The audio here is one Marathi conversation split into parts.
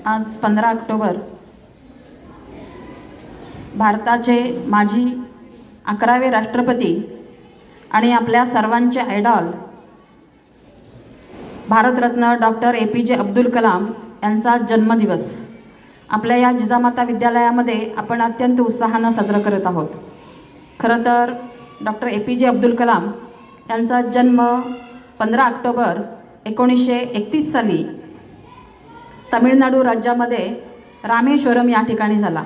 आज 15 ऑक्टोबर भारताचे माजी 11वे राष्ट्रपती आणि आपल्या सर्वांचे idol Bharat Ratna doctor APJ Abdul Kalam यांचा जन्मदिवस आपल्या या जिजामाता विद्यालयामध्ये आपण अत्यंत उत्साहाने साजरा करत आहोत। खरं तर डॉक्टर APJ अब्दुल कलाम यांचा जन्म 15 ऑक्टोबर 1931 साली तमिळनाडू राज्यामध्ये रामेश्वरम या ठिकाणी झाला।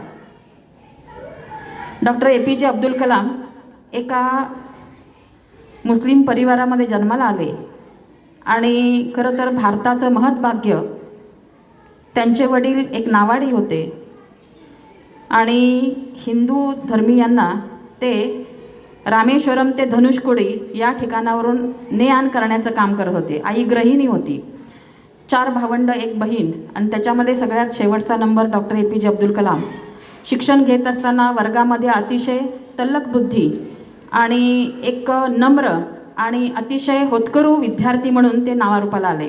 डॉक्टर APJ अब्दुल कलाम एका मुस्लिम परिवारामध्ये जन्माला आले आणि खरं तर भारताचं महत्भाग्य त्यांचे वडील एक नावाडी होते आणि हिंदू धर्मीयांना ते रामेश्वरम ते धनुष्कोडी या ठिकाणावरून ने आण करण्याचं काम करत होते। आई गृहिणी होती, 4 भावंड 1 बहीण आणि त्याच्यामध्ये सगळ्यात शेवटचा number doctor APJ Abdul Kalam. शिक्षण घेत असताना वर्गामध्ये अतिशय तल्लख बुद्धी आणि एक नम्र आणि अतिशय होतकरू विद्यार्थी म्हणून ते नावारूपाला आले।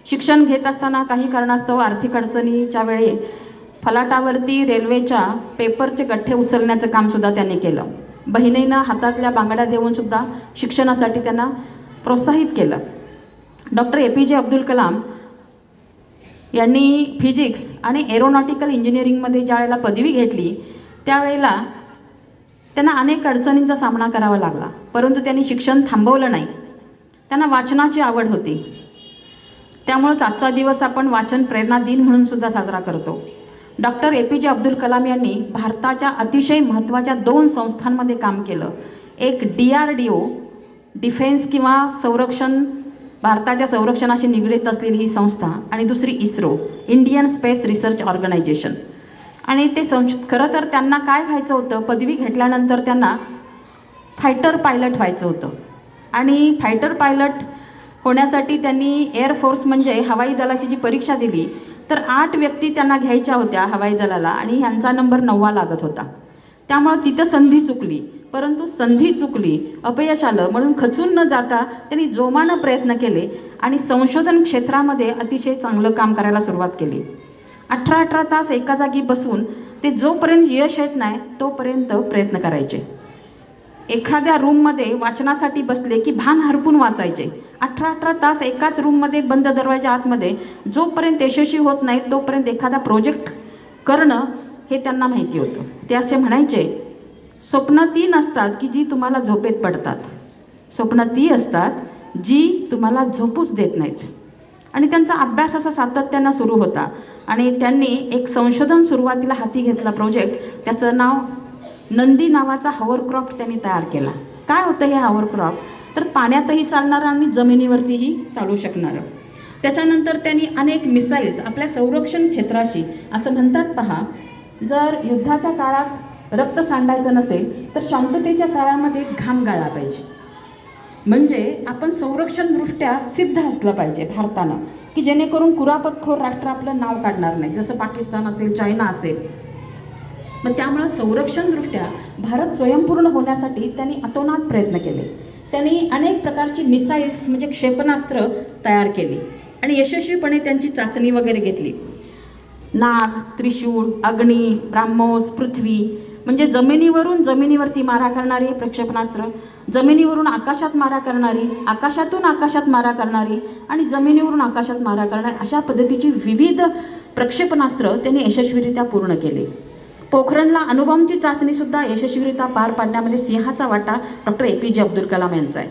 शिक्षण घेत असताना काही कारणास्तव आर्थिक अडचणीच्या वेळी फलाटावरती रेल्वेच्या पेपरचे गठ्ठे उचलण्याचं कामसुद्धा त्यांनी केलं। बहिणीनं हातातल्या बांगड्या देऊन सुद्धा शिक्षणासाठी त्यांना प्रोत्साहित केलं। डॉक्टर APJ अब्दुल कलाम यांनी फिजिक्स आणि एरोनॉटिकल इंजिनिअरिंगमध्ये ज्या वेळेला पदवी घेतली त्यावेळेला त्यांना अनेक अडचणींचा सामना करावा लागला, परंतु त्यांनी शिक्षण थांबवलं नाही। त्यांना वाचनाची आवड होती, त्यामुळेच आजचा दिवस आपण वाचन प्रेरणा दिन म्हणून सुद्धा साजरा करतो। डॉक्टर APJ अब्दुल कलाम यांनी भारताच्या अतिशय महत्त्वाच्या 2 संस्थांमध्ये काम केलं। एक DRDO डिफेन्स किंवा संरक्षण, भारताच्या संरक्षणाशी निगडीत असलेली ही संस्था, आणि दुसरी ISRO Indian space research organisation. आणि ते खरं तर त्यांना काय व्हायचं होतं, पदवी घेतल्यानंतर त्यांना फायटर पायलट व्हायचं होतं आणि फायटर पायलट होण्यासाठी त्यांनी एअरफोर्स म्हणजे हवाई दलाची जी परीक्षा दिली तर 8 व्यक्ती त्यांना घ्यायच्या होत्या हवाई दलाला आणि ह्यांचा नंबर 9वा लागत होता। त्यामुळं तिथं संधी चुकली, परंतु संधी चुकली, अपयश आलं म्हणून खचून न जाता त्यांनी जोमानं प्रयत्न केले आणि संशोधन क्षेत्रामध्ये अतिशय चांगलं काम करायला सुरुवात केली। 18 तास एका जागी बसून ते जोपर्यंत यश येत नाही तोपर्यंत प्रयत्न करायचे। एखाद्या रूममध्ये वाचनासाठी बसले की भान हरपून वाचायचे। 18 तास एकाच रूममध्ये बंद दरवाजा आतमध्ये जोपर्यंत यशस्वी होत नाही तोपर्यंत एखादा प्रोजेक्ट करणं हे त्यांना माहिती होतं। ते असे म्हणायचे, स्वप्न ती नसतात की जी तुम्हाला झोपेत पडतात, स्वप्न ती असतात जी तुम्हाला झोपूच देत नाहीत। आणि त्यांचा अभ्यास असा सातत्यानं सुरू होता आणि त्यांनी एक संशोधन सुरुवातीला हाती घेतला प्रोजेक्ट, त्याचं नाव नंदी नावाचा हॉवरक्राफ्ट त्यांनी तयार केला। काय होतं हे हॉवरक्राफ्ट, तर पाण्यातही चालणारं आणि जमिनीवरतीही चालू शकणारं। त्याच्यानंतर त्यांनी अनेक मिसाईल्स आपल्या संरक्षण क्षेत्राशी, असं म्हणतात पहा, जर युद्धाच्या काळात रक्त सांडायचं नसेल तर शांततेच्या काळामध्ये घाम गाळला पाहिजे। म्हणजे आपण संरक्षणदृष्ट्या सिद्ध असलं पाहिजे भारतानं, की जेणेकरून कुरापतखोर राष्ट्र आपलं नाव काढणार नाही, जसं पाकिस्तान असेल, चायना असेल। मग त्यामुळं संरक्षणदृष्ट्या भारत स्वयंपूर्ण होण्यासाठी त्यांनी अतोनात प्रयत्न केले। त्यांनी अनेक प्रकारची मिसाईल्स म्हणजे क्षेपणास्त्र तयार केली आणि यशस्वीपणे त्यांची चाचणी वगैरे घेतली। नाग, त्रिशूळ, अग्नी, ब्राह्मोस, पृथ्वी म्हणजे जमिनीवरती मारा करणारी प्रक्षेपणास्त्र, जमिनीवरून आकाशात मारा करणारी, आकाशातून आकाशात मारा करणारी आणि जमिनीवरून आकाशात मारा करणारी, अशा पद्धतीची विविध प्रक्षेपणास्त्र त्यांनी यशस्वीरित्या पूर्ण केले। पोखरणला अणुबॉम्बची चाचणीसुद्धा यशस्वीरित्या पार पाडण्यामध्ये सिंहाचा वाटा डॉक्टर APJ अब्दुल कलाम यांचा आहे।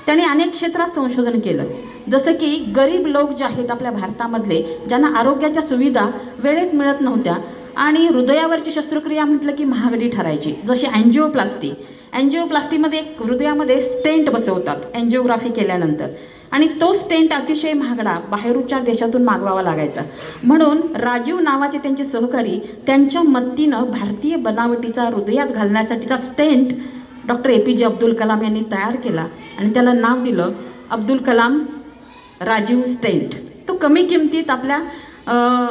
त्यांनी अनेक क्षेत्रात संशोधन केलं, जसं की गरीब लोक जे आहेत आपल्या भारतामधले, ज्यांना आरोग्याच्या सुविधा वेळेत मिळत नव्हत्या आणि हृदयावरची शस्त्रक्रिया म्हटलं की महागडी ठरायची, जशी अँजिओप्लास्टी। अँजिओप्लास्टीमध्ये एक हृदयामध्ये स्टेंट बसवतात अँजिओग्राफी केल्यानंतर, आणि तो स्टेंट अतिशय महागडा बाहेरच्या देशातून मागवावा लागायचा। म्हणून राजीव नावाचे त्यांचे सहकारी त्यांच्या मदतीनं भारतीय बनावटीचा हृदयात घालण्यासाठीचा stent doctor APJ Abdul Kalam यांनी तयार केला आणि त्याला नाव दिलं अब्दुल कलाम राजीव स्टेंट। तो कमी किमतीत आपल्या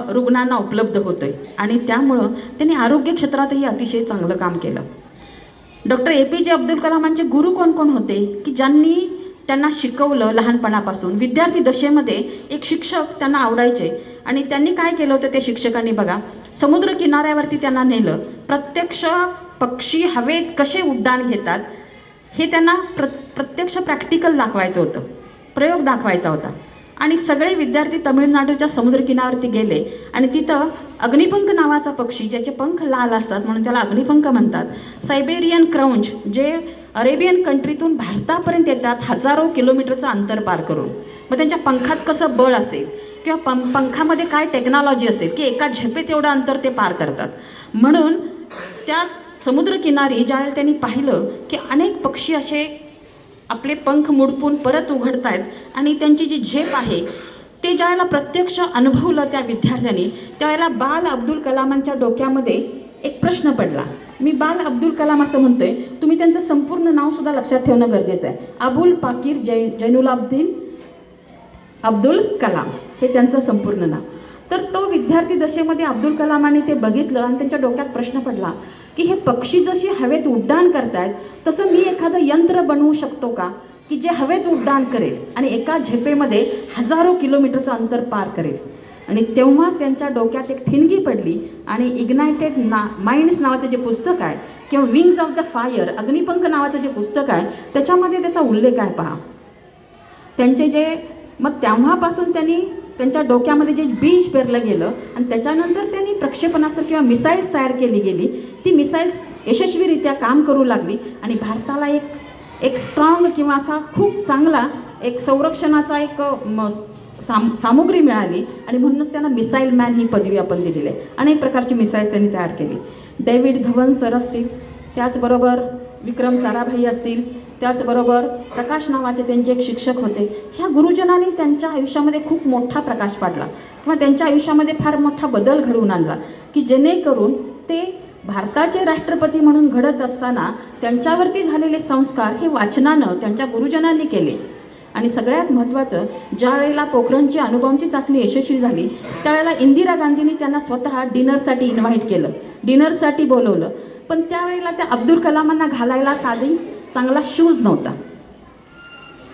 रुग्णांना उपलब्ध होतोय आणि त्यामुळं त्यांनी आरोग्य क्षेत्रातही अतिशय चांगलं काम केलं। डॉक्टर APJ अब्दुल कलामांचे गुरु कोण कोण होते, की ज्यांनी त्यांना शिकवलं लहानपणापासून. विद्यार्थी दशेमध्ये एक शिक्षक त्यांना आवडायचे आणि त्यांनी काय केलं होतं त्या शिक्षकांनी बघा, समुद्र किनाऱ्यावरती त्यांना नेलं. प्रत्यक्ष पक्षी हवेत कसे उड्डाण घेतात हे त्यांना प्रत्यक्ष प्रॅक्टिकल दाखवायचं होतं, प्रयोग दाखवायचा होता. आणि सगळे विद्यार्थी तमिळनाडूच्या समुद्रकिनाऱ्यावरती गेले आणि तिथं अग्निपंख नावाचा पक्षी, ज्याचे पंख लाल असतात म्हणून त्याला अग्निपंख म्हणतात, सायबेरियन क्राउंच, जे अरेबियन कंट्रीतून भारतापर्यंत येतात हजारो किलोमीटरचं अंतर पार करून. मग त्यांच्या पंखात कसं बळ असेल किंवा पंखामध्ये काय टेक्नॉलॉजी असेल की एका झेपेत एवढं अंतर ते पार करतात. म्हणून त्या समुद्रकिनारी ज्यावेळेला त्यांनी पाहिलं की अनेक पक्षी असे आपले पंख मुडपून परत उघडत आहेत आणि त्यांची जी झेप आहे ते ज्यावेळेला प्रत्यक्ष अनुभवलं त्या विद्यार्थ्यांनी, त्यावेळेला बाल अब्दुल कलामांच्या डोक्यामध्ये एक प्रश्न पडला. मी बाल अब्दुल कलाम असं म्हणतोय, तुम्ही त्यांचं संपूर्ण नावसुद्धा लक्षात ठेवणं गरजेचं आहे. अबुल पाकीर जैनुलाब्दीन अब्दुल कलाम हे त्यांचं संपूर्ण नाव. तर तो विद्यार्थी दशेमध्ये अब्दुल कलामांनी ते बघितलं आणि त्यांच्या डोक्यात प्रश्न पडला की हे पक्षी जशी हवेत उड्डाण करतायत तसं मी एखादं यंत्र बनवू शकतो का की जे हवेत उड्डाण करेल आणि एका झेपेमध्ये हजारो किलोमीटरचं अंतर पार करेल. आणि तेव्हाच त्यांच्या डोक्यात एक ठिणगी पडली आणि इग्नायटेड माइंड्स नावाचं जे पुस्तक आहे किंवा wings of the fire, Agnipankh नावाचं जे पुस्तक आहे त्याच्यामध्ये त्याचा उल्लेख आहे पहा. त्यांचे जे मग तेव्हापासून त्यांनी त्यांच्या डोक्यामध्ये जे बीज पेरलं गेलं आणि त्याच्यानंतर त्यांनी प्रक्षेपणास्त्र किंवा मिसाईल्स तयार केली गेली. ती मिसाईल्स यशस्वीरित्या काम करू लागली आणि भारताला एक स्ट्रॉंग किंवा असा खूप चांगला एक संरक्षणाचा एक सामुग्री मिळाली आणि म्हणूनच त्यांना मिसाईल मॅन ही पदवी आपण दिलेली आहे. अनेक प्रकारची मिसाईल्स त्यांनी तयार केली. डेव्हिड धवन सर असतील, त्याचबरोबर विक्रम साराभाई असतील, त्याचबरोबर प्रकाश नावाचे त्यांचे एक शिक्षक होते. ह्या गुरुजनांनी त्यांच्या आयुष्यामध्ये खूप मोठा प्रकाश पाडला किंवा त्यांच्या आयुष्यामध्ये फार मोठा बदल घडवून आणला की जेणेकरून ते भारताचे राष्ट्रपती म्हणून घडत असताना त्यांच्यावरती झालेले संस्कार हे वाचनानं त्यांच्या गुरुजनांनी केले. आणि सगळ्यात महत्त्वाचं, ज्या वेळेला पोखरणची अणुबॉम्बची चाचणी यशस्वी झाली त्यावेळेला इंदिरा गांधींनी त्यांना स्वतः डिनरसाठी इन्व्हाइट केलं, डिनरसाठी बोलवलं. पण त्यावेळेला त्या अब्दुल कलामांना घालायला साधी चांगला शूज नव्हता.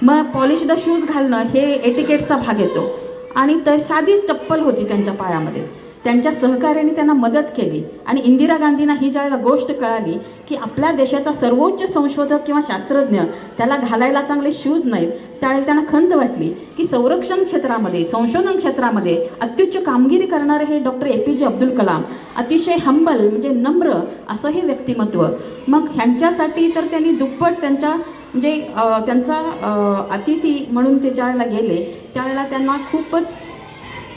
मग पॉलिश्ड शूज घालणं हे एटिकेटचा भाग येतो आणि तर साधीच चप्पल होती त्यांच्या पायामध्ये. त्यांच्या सहकार्याने त्यांना मदत केली आणि इंदिरा गांधींना ही ज्यावेळेला गोष्ट कळाली की आपल्या देशाचा सर्वोच्च संशोधक किंवा शास्त्रज्ञ त्याला घालायला चांगले शूज नाहीत, त्यावेळेला त्यांना खंत वाटली की संरक्षण क्षेत्रामध्ये, संशोधन क्षेत्रामध्ये अत्युच्च कामगिरी करणारे हे डॉक्टर APJ अब्दुल कलाम, अतिशय हंबल म्हणजे नम्र असं हे व्यक्तिमत्व. मग ह्यांच्यासाठी तर त्यांनी दुप्पट त्यांच्या म्हणजे त्यांचा अतिथी म्हणून ते ज्यावेळेला गेले त्यावेळेला त्यांना खूपच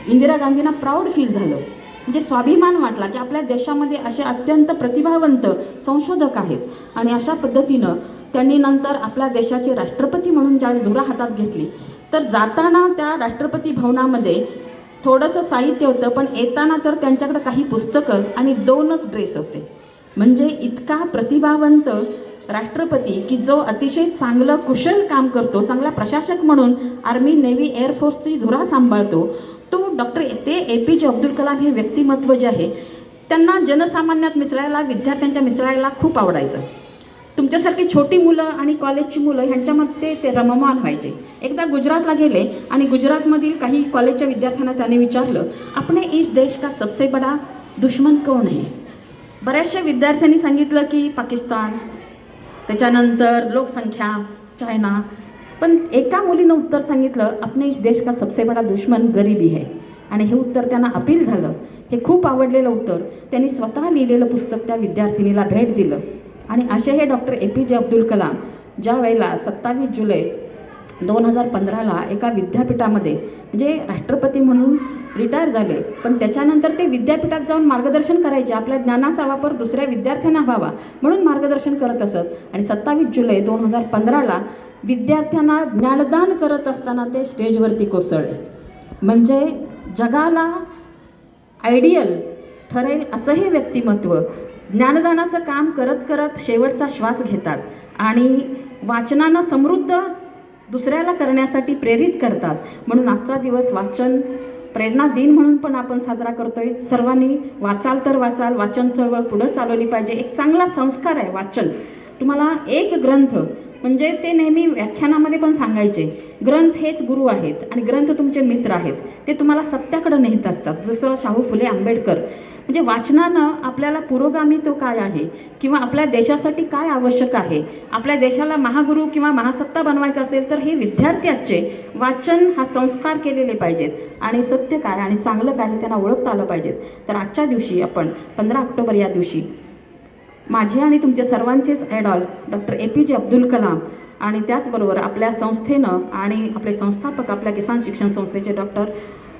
इंदिरा गांधींना प्राऊड फील झालं, म्हणजे स्वाभिमान वाटला की आपल्या देशामध्ये असे अत्यंत प्रतिभावंत संशोधक आहेत. आणि अशा पद्धतीनं त्यांनी नंतर आपल्या देशाचे राष्ट्रपती म्हणून ज्यावेळी धुरा हातात घेतली तर जाताना त्या राष्ट्रपती भवनामध्ये थोडंसं साहित्य होतं पण येताना तर त्यांच्याकडं काही पुस्तकं आणि 2च ड्रेस होते. म्हणजे इतका प्रतिभावंत राष्ट्रपती की जो अतिशय चांगलं कुशल काम करतो, चांगला प्रशासक म्हणून आर्मी, नेव्ही, एअरफोर्सची धुरा सांभाळतो, तो डॉक्टर APJ अब्दुल कलाम हे व्यक्तिमत्व जे आहे त्यांना जनसामान्यात मिसळायला, विद्यार्थ्यांच्या मिसळायला खूप आवडायचं. तुमच्यासारखी छोटी मुलं आणि कॉलेजची मुलं ह्यांच्यामध्ये ते रममान व्हायचे. एकदा गुजरातला गेले आणि गुजरातमधील काही कॉलेजच्या विद्यार्थ्यांना त्याने विचारलं, अपने इस देश का सबसे बडा दुश्मन कौन है? बऱ्याचशा विद्यार्थ्यांनी सांगितलं की पाकिस्तान, त्याच्यानंतर लोकसंख्या, चायना. पण एका मुलीनं उत्तर सांगितलं, अपने इस देश का सबसे बडा दुश्मन गरिबी है. आणि हे उत्तर त्यांना अपील झालं. हे खूप आवडलेलं उत्तर त्यांनी स्वतः लिहिलेलं पुस्तक त्या विद्यार्थिनीला भेट दिलं. आणि असे हे डॉक्टर APJ अब्दुल कलाम ज्या वेळेला 27 जुलै 2015ला एका विद्यापीठामध्ये म्हणजे राष्ट्रपती म्हणून रिटायर झाले, पण त्याच्यानंतर ते विद्यापीठात जाऊन मार्गदर्शन करायचे, आपल्या ज्ञानाचा वापर दुसऱ्या विद्यार्थ्यांना व्हावा म्हणून मार्गदर्शन करत असत. आणि 27 जुलै 2015ला विद्यार्थ्यांना ज्ञानदान करत असताना ते स्टेजवरती कोसळले. म्हणजे जगाला आयडियल ठरेल असं हे व्यक्तिमत्व ज्ञानदानाचं काम करत करत शेवटचा श्वास घेतात आणि वाचनानं समृद्ध दुसऱ्याला करण्यासाठी प्रेरित करतात. म्हणून आजचा दिवस वाचन प्रेरणा दिन म्हणून पण आपण साजरा करतोय. सर्वांनी वाचाल तर वाचाल, वाचन चळवळ पुढं चालवली पाहिजे. एक चांगला संस्कार आहे वाचन. तुम्हाला एक ग्रंथ म्हणजे ते नेहमी व्याख्यानामध्ये पण सांगायचे, ग्रंथ हेच गुरु आहेत आणि ग्रंथ तुमचे मित्र आहेत, ते तुम्हाला सत्याकडे नेत असतात. जसं शाहू फुले आंबेडकर. म्हणजे वाचनानं आपल्याला पुरोगामित्व काय आहे किंवा आपल्या देशासाठी काय आवश्यक आहे, आपल्या देशाला महागुरू किंवा महासत्ता बनवायचं असेल तर हे विद्यार्थी आजचे वाचन हा संस्कार केलेले पाहिजेत आणि सत्य काय आणि चांगलं काय हे त्यांना ओळखता आलं पाहिजेत. तर आजच्या दिवशी आपण 15 ऑक्टोबर या दिवशी माझे आणि तुमचे सर्वांचेच idol doctor APJ Abdul Kalam आणि त्याचबरोबर आपल्या संस्थेनं आणि आपले संस्थापक आपल्या किसान शिक्षण संस्थेचे डॉक्टर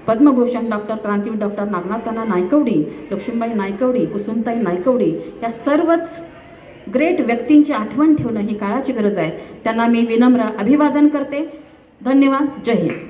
पद्मभूषण डॉक्टर क्रांतीवीर डॉक्टर नागनाथांना नायकवडी, लक्ष्मीबाई नायकवडी, कुसुमताई नायकवडी या सर्वच ग्रेट व्यक्तींची आठवण ठेवणं ही काळाची गरज आहे. त्यांना मी विनम्र अभिवादन करते. धन्यवाद. जय हिंद.